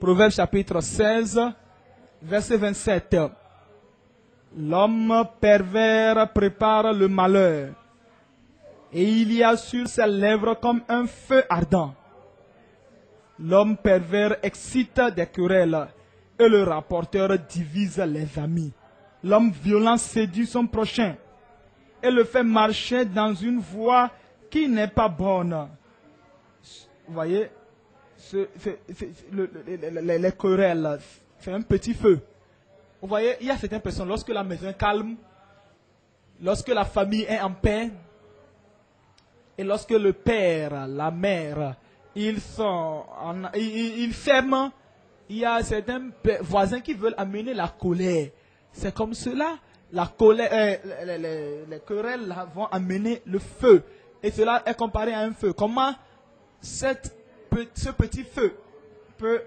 Proverbe chapitre 16, verset 27. L'homme pervers prépare le malheur, et il y a sur ses lèvres comme un feu ardent. L'homme pervers excite des querelles, et le rapporteur divise les amis. L'homme violent séduit son prochain, et le fait marcher dans une voie qui n'est pas bonne. Vous voyez, les querelles, c'est un petit feu. Vous voyez, il y a certaines personnes, lorsque la maison est calme, lorsque la famille est en paix, et lorsque le père, la mère, ils ferment, il y a certains voisins qui veulent amener la colère. C'est comme cela, la colère, les querelles vont amener le feu. Et cela est comparé à un feu. Comment ce petit feu peut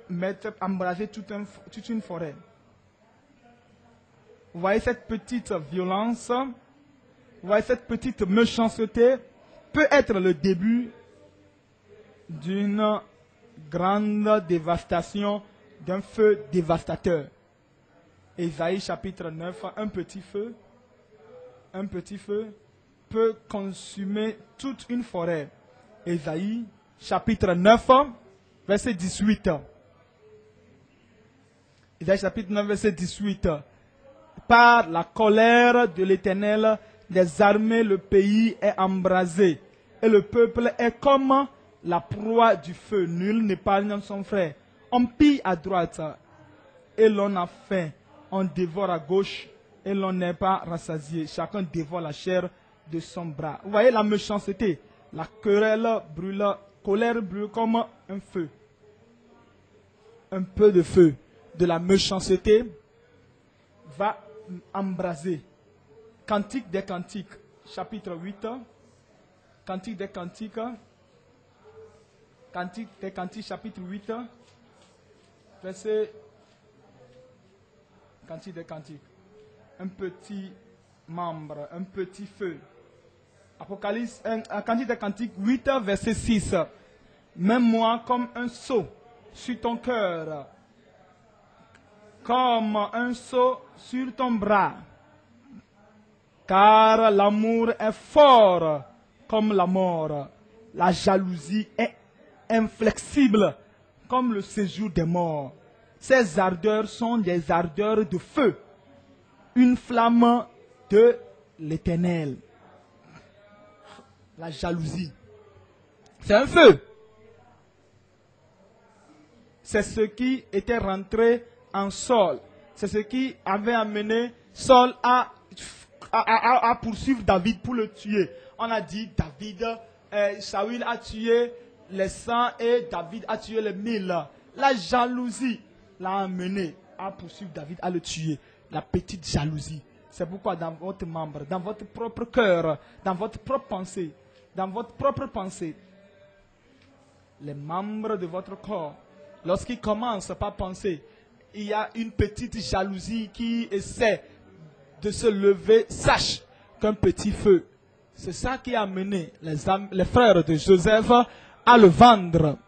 embraser toute une forêt? Vous voyez cette petite violence, vous voyez cette petite méchanceté peut être le début d'une grande dévastation, d'un feu dévastateur. Ésaïe chapitre 9, un petit feu peut consumer toute une forêt. Ésaïe chapitre 9, verset 18. Ésaïe chapitre 9, verset 18. Par la colère de l'Éternel, des armées, le pays est embrasé, et le peuple est comme la proie du feu. Nul n'épargne son frère. On pille à droite, et l'on a faim. On dévore à gauche, et l'on n'est pas rassasié. Chacun dévore la chair de son bras. Vous voyez la méchanceté, la querelle brûle, colère brûle comme un feu. Un peu de feu de la méchanceté va embraser. Cantique des Cantiques, chapitre 8. Cantique des Cantiques, chapitre 8, verset. Cantique des Cantiques. Un petit membre, un petit feu. Apocalypse, Cantique des Cantiques 8, verset 6. Mets-moi comme un sceau sur ton cœur, comme un sceau sur ton bras. Car l'amour est fort comme la mort. La jalousie est inflexible comme le séjour des morts. Ces ardeurs sont des ardeurs de feu, une flamme de l'Éternel. La jalousie, c'est un feu. C'est ce qui était rentré en Saul. C'est ce qui avait amené Saul à poursuivre David pour le tuer. On a dit Saül a tué les 100 et David a tué les 1000. La jalousie l'a amené à poursuivre David, à le tuer. La petite jalousie. C'est pourquoi dans votre membre, dans votre propre cœur, dans votre propre pensée, les membres de votre corps, lorsqu'ils commencent par penser, il y a une petite jalousie qui essaie de se lever, sache qu'un petit feu, c'est ça qui a amené les frères de Joseph à le vendre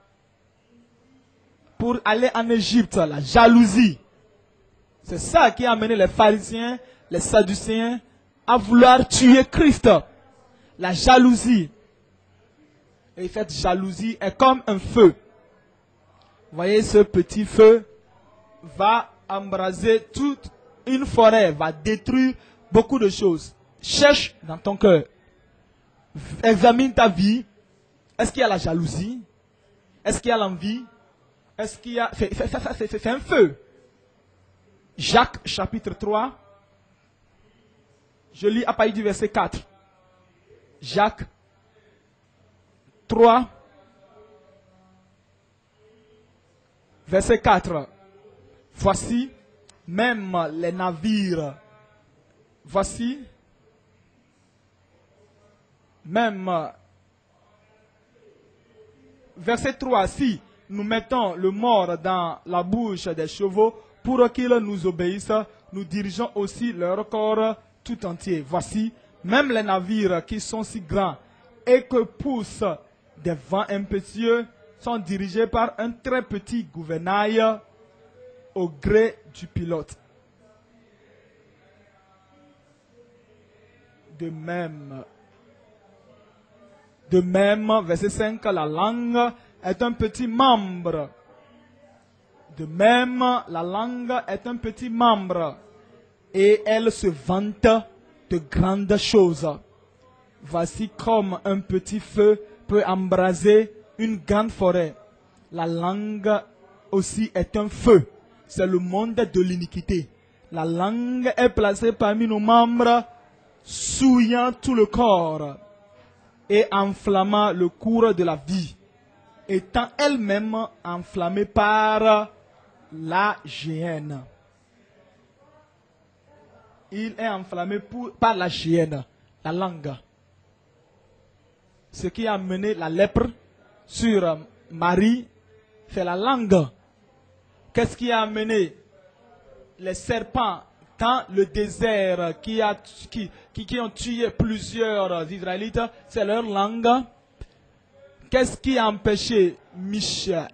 pour aller en Égypte, la jalousie. C'est ça qui a amené les pharisiens, les sadducéens à vouloir tuer Christ. La jalousie. Et cette jalousie est comme un feu. Vous voyez, ce petit feu va embraser toute une forêt, va détruire beaucoup de choses. Cherche dans ton cœur. Examine ta vie. Est-ce qu'il y a la jalousie? Est-ce qu'il y a l'envie? Est-ce qu'il y a... C'est un feu. Jacques chapitre 3. Je lis à partir du verset 4. Jacques 3. Verset 4. Voici même les navires. Voici même. Verset 3. Si nous mettons le mort dans la bouche des chevaux pour qu'ils nous obéissent, nous dirigeons aussi leur corps tout entier. Voici même les navires qui sont si grands et que poussent des vents impétueux sont dirigés par un très petit gouvernail au gré du pilote. De même, verset 5, la langue est un petit membre. De même, la langue est un petit membre et elle se vante de grandes choses. Voici comme un petit feu peut embraser une grande forêt. La langue aussi est un feu. C'est le monde de l'iniquité. La langue est placée parmi nos membres, souillant tout le corps et enflammant le cours de la vie, étant elle-même enflammée par la géhenne. Il est enflammé par la géhenne, la langue. Ce qui a amené la lèpre sur Marie, c'est la langue. Qu'est-ce qui a amené les serpents dans le désert qui ont tué plusieurs Israélites? C'est leur langue. Qu'est-ce qui a empêché Michal,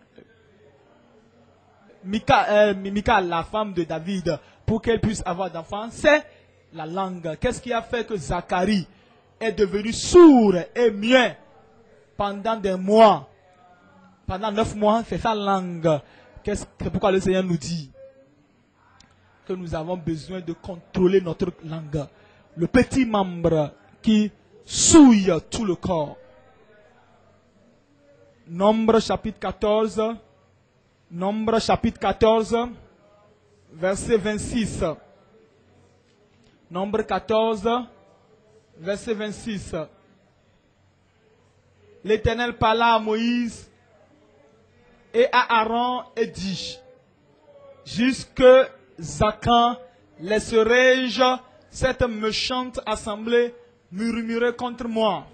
la femme de David, pour qu'elle puisse avoir d'enfants? C'est la langue. Qu'est-ce qui a fait que Zacharie est devenu sourd et muet pendant des mois? Pendant 9 mois, c'est sa langue. C'est pourquoi le Seigneur nous dit que nous avons besoin de contrôler notre langue. Le petit membre qui souille tout le corps. Nombre chapitre 14, verset 26. Nombre 14, verset 26. L'Éternel parla à Moïse et à Aaron et dit: jusque quand laisserai-je cette méchante assemblée murmurer contre moi?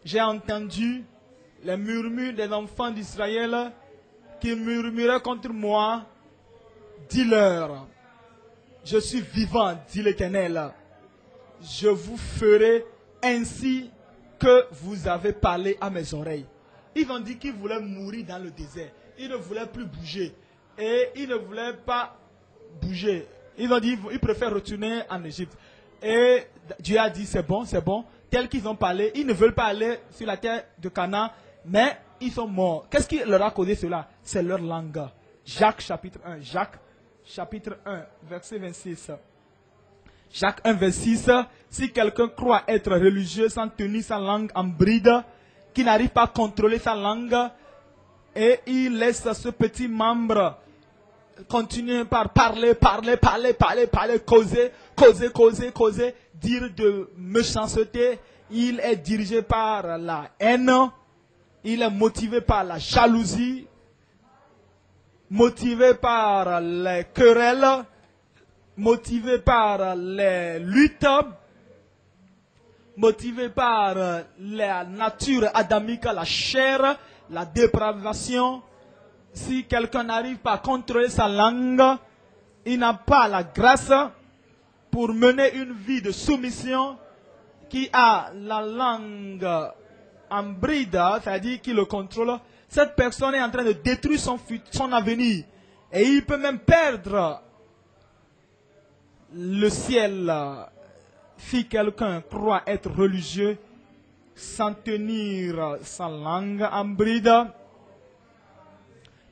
J'ai entendu les murmures des enfants d'Israël qui murmuraient contre moi. Dis-leur: je suis vivant, dit l'Éternel. Je vous ferai ainsi que vous avez parlé à mes oreilles. Ils ont dit qu'ils voulaient mourir dans le désert. Ils ne voulaient plus bouger. Et ils ne voulaient pas bouger. Ils ont dit qu'ils préfèrent retourner en Égypte. Et Dieu a dit: c'est bon, c'est bon. Tel qu'ils ont parlé, ils ne veulent pas aller sur la terre de Canaan, mais ils sont morts. Qu'est-ce qui leur a causé cela? C'est leur langue. Jacques chapitre 1. Jacques chapitre 1, verset 26. Jacques 1, verset 6. Si quelqu'un croit être religieux sans tenir sa langue en bride, qui n'arrive pas à contrôler sa langue, et il laisse ce petit membre continuer par parler, causer, dire de méchanceté. Il est dirigé par la haine, il est motivé par la jalousie, motivé par les querelles, motivé par les luttes, motivé par la nature adamique, la chair, la dépravation. Si quelqu'un n'arrive pas à contrôler sa langue, il n'a pas la grâce pour mener une vie de soumission, qui a la langue en bride, c'est-à-dire qui le contrôle. Cette personne est en train de détruire son avenir. Et il peut même perdre le ciel si quelqu'un croit être religieux sans tenir sa langue en bride.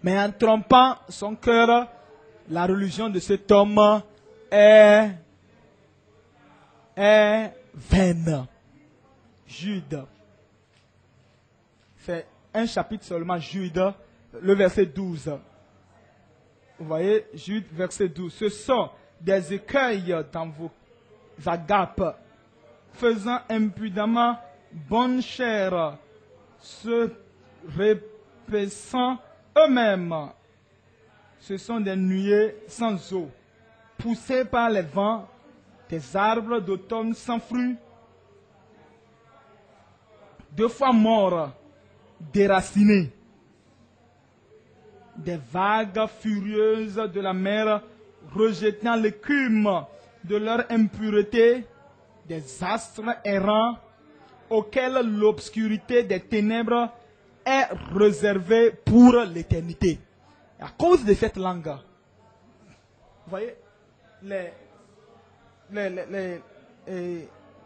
Mais en trompant son cœur, la religion de cet homme est vaine. Jude. C'est un chapitre seulement, Jude, le verset 12. Vous voyez, Jude, verset 12. Ce sont des écueils dans vos agapes, faisant impudemment bonne chair, se repaissant eux-mêmes. Ce sont des nuées sans eau, poussés par les vents, des arbres d'automne sans fruits, 2 fois morts, déracinés, des vagues furieuses de la mer rejetant l'écume de leur impureté, des astres errants auxquels l'obscurité des ténèbres est réservée pour l'éternité. À cause de cette langue, vous voyez,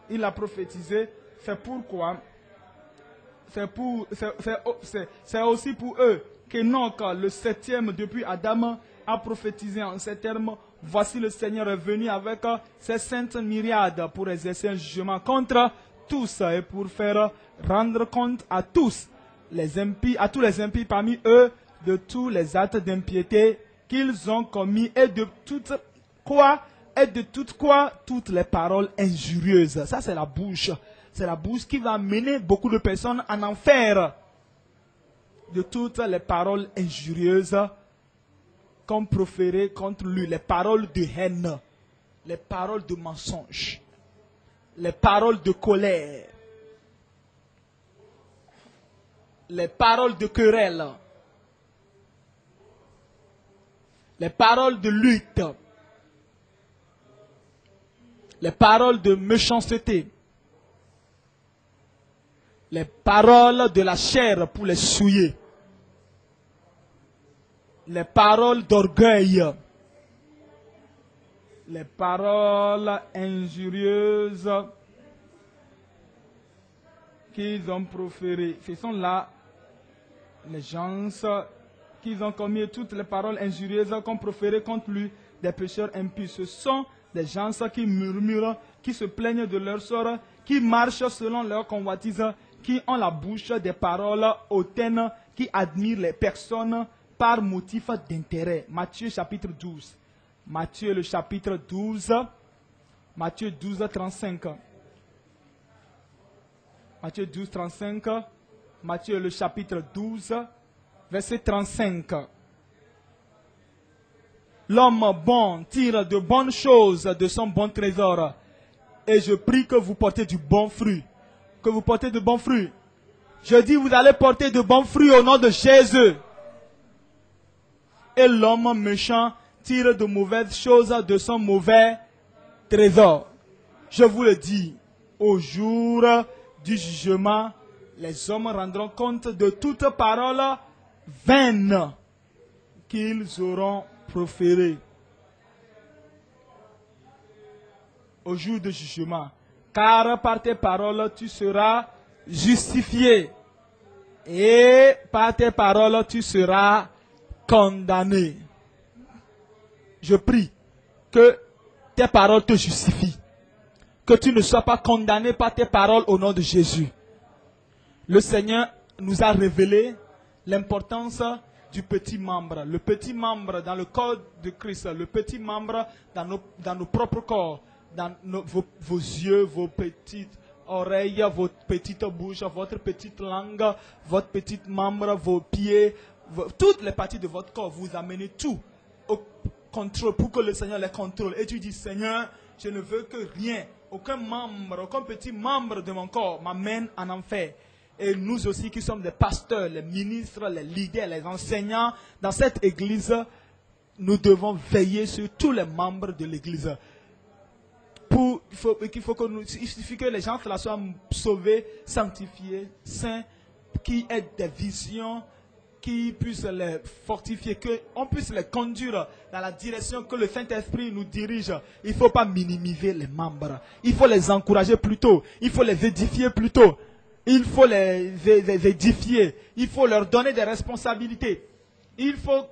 il a prophétisé, c'est pourquoi, c'est aussi pour eux qu'Enoch, le 7e depuis Adam, a prophétisé en ces termes: voici le Seigneur est venu avec ses saintes myriades pour exercer un jugement contre tous et pour faire rendre compte à tous les impies, à tous les impies parmi eux, de tous les actes d'impiété qu'ils ont commis et de toutes les paroles injurieuses. Ça, c'est la bouche. C'est la bouche qui va mener beaucoup de personnes en enfer. De toutes les paroles injurieuses qu'on proférait contre lui. Les paroles de haine. Les paroles de mensonge. Les paroles de colère. Les paroles de querelle. Les paroles de lutte. Les paroles de méchanceté. Les paroles de la chair pour les souiller. Les paroles d'orgueil. Les paroles injurieuses qu'ils ont proférées. Ce sont là les gens qui ont commis toutes les paroles injurieuses qu'ont proférées contre lui, des pécheurs impies. Ce sont des gens qui murmurent, qui se plaignent de leur sort, qui marchent selon leur convoitise, qui ont la bouche des paroles hautaines, qui admirent les personnes par motif d'intérêt. Matthieu chapitre 12. Matthieu le chapitre 12. Matthieu 12, 35. Matthieu 12, 35. Matthieu le chapitre 12, verset 35. L'homme bon tire de bonnes choses de son bon trésor. Et je prie que vous portez du bon fruit. Que vous portez de bons fruits. Je dis, vous allez porter de bons fruits au nom de Jésus. Et l'homme méchant tire de mauvaises choses de son mauvais trésor. Je vous le dis, au jour du jugement, les hommes rendront compte de toute parole vaine qu'ils auront proférée. Au jour du jugement. Car par tes paroles tu seras justifié. Et par tes paroles tu seras condamné. Je prie que tes paroles te justifient. Que tu ne sois pas condamné par tes paroles au nom de Jésus. Le Seigneur nous a révélé l'importance du petit membre. Le petit membre dans le corps de Christ. Le petit membre dans nos propres corps. Dans vos yeux, vos petites oreilles, votre petite bouche, votre petite langue, votre petit membre, vos pieds, toutes les parties de votre corps. Vous amenez tout au contrôle pour que le Seigneur les contrôle. Et tu dis, Seigneur, je ne veux que rien, aucun membre, aucun petit membre de mon corps m'amène en enfer. Et nous aussi qui sommes des pasteurs, les ministres, les leaders, les enseignants dans cette église, nous devons veiller sur tous les membres de l'église. Il suffit que les gens soient sauvés, sanctifiés, saints, qui aient des visions, qui puissent les fortifier, qu'on puisse les conduire dans la direction que le Saint-Esprit nous dirige. Il ne faut pas minimiser les membres. Il faut les encourager plutôt. Il faut les édifier plutôt. Il faut les édifier. Il faut leur donner des responsabilités. Il faut